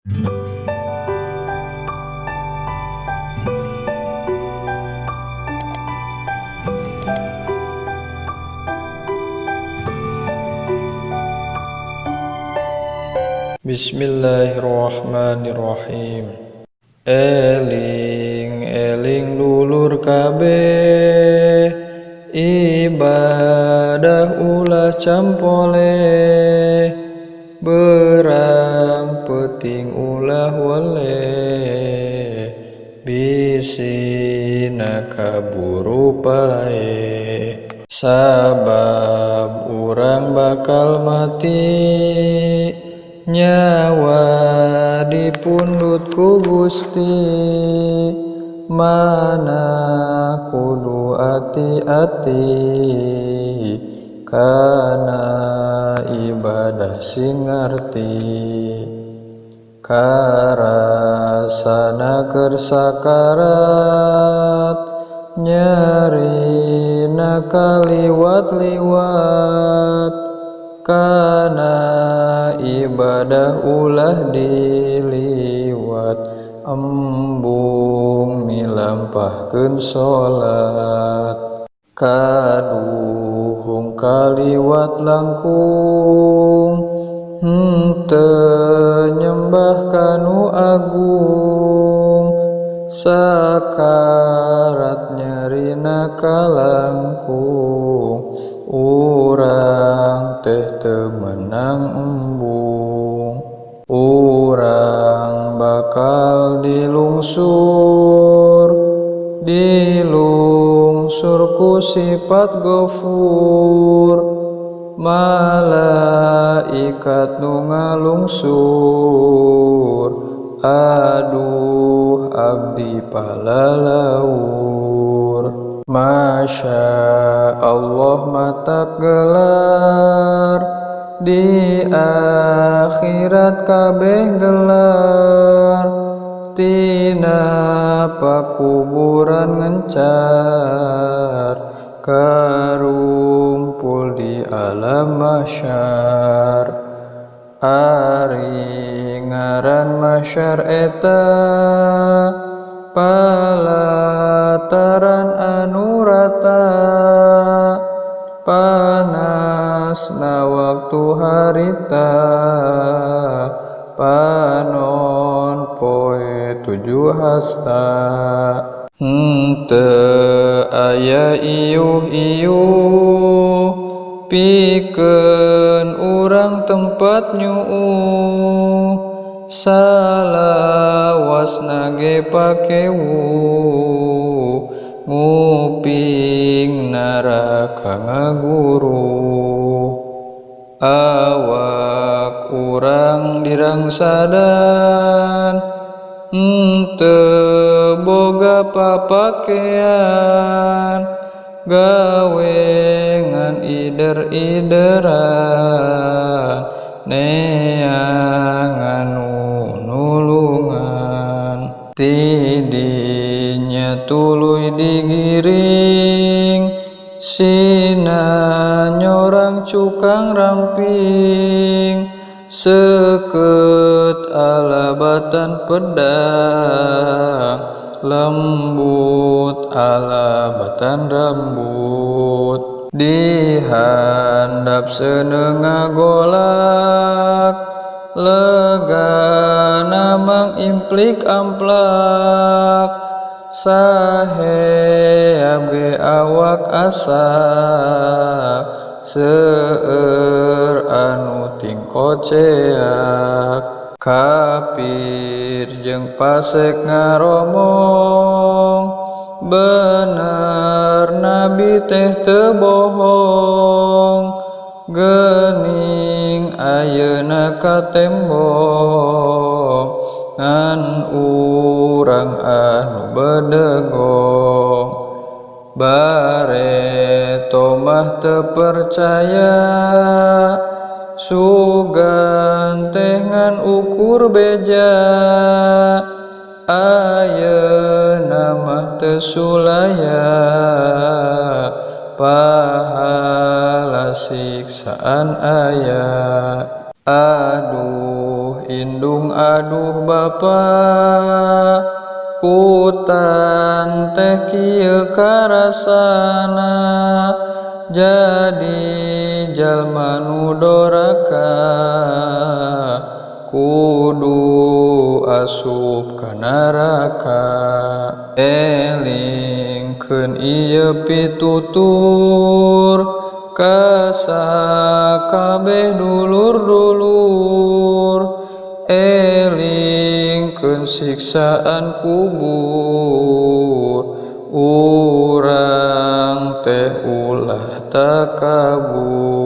Bismillahirrahmanirrahim. Eling eling dulur kabeh, ibadah ulah campole, berang peting ulah wele, bisina kaburu pae. Sabab urang bakal mati, nyawa dipundhut ku Gusti, mana kudu ati-ati, kana ibadah sing ngarti. Karasana keur sakarat, nyarina kaliwat-liwat, kana ibadah ulah diliwat, embung milampahkeun salat. Kaduhung kaliwat langkung, henteu nyembah kanu agung, sakarat nyarina kalangkung, urang teh teu meunang embung. Urang bakal dilungsur ku sifat Ghafur, malaikat nu ngalungsur, aduh abdi palalaur. Masya Allah matak gelar, di akhirat kabeh gelar, tina pakuburan ngencar, karumpul di alam mahsyar. Ari ngaran mahsyar eta, palataran anu rata, panasna waktu harita, panon poe 7 hasta. Henteu aya iuh-iuh, pikeun urang tempat nyuuh, salawasna ge pakewuh, nguping naraka ngaguruh. Awak urang dirangsadan, henteu boga papakean, gawe ngan ider-ideran, neang anu nulungan. Tidinya tuluy digiring, sina nyorang cukang ramping, seukeut alabatan pedang, lembut alabatan rambut. Dihandap seuneu ngagolak, legana mang implik amplak, saheab ge awak asak, seueur anu tingkoceak. Kafir jeung fasik ngaromong, bener nabi teh teu bohong, geuning ayeuna katembong, ngan urang anu bedegong. Bare tomah teu percaya, sugan teh ngan ukur beja, ayeuna mah teu sulaya, pahala siksaan aya. Aduh indung aduh bapa kutan teh kieu karasana jadi jalma nu doraka kudu asup ka neraka elingkeun ieu pitutur ka sakabeh dulur-dulur elingkeun siksaan kubur urang teh ulah takabur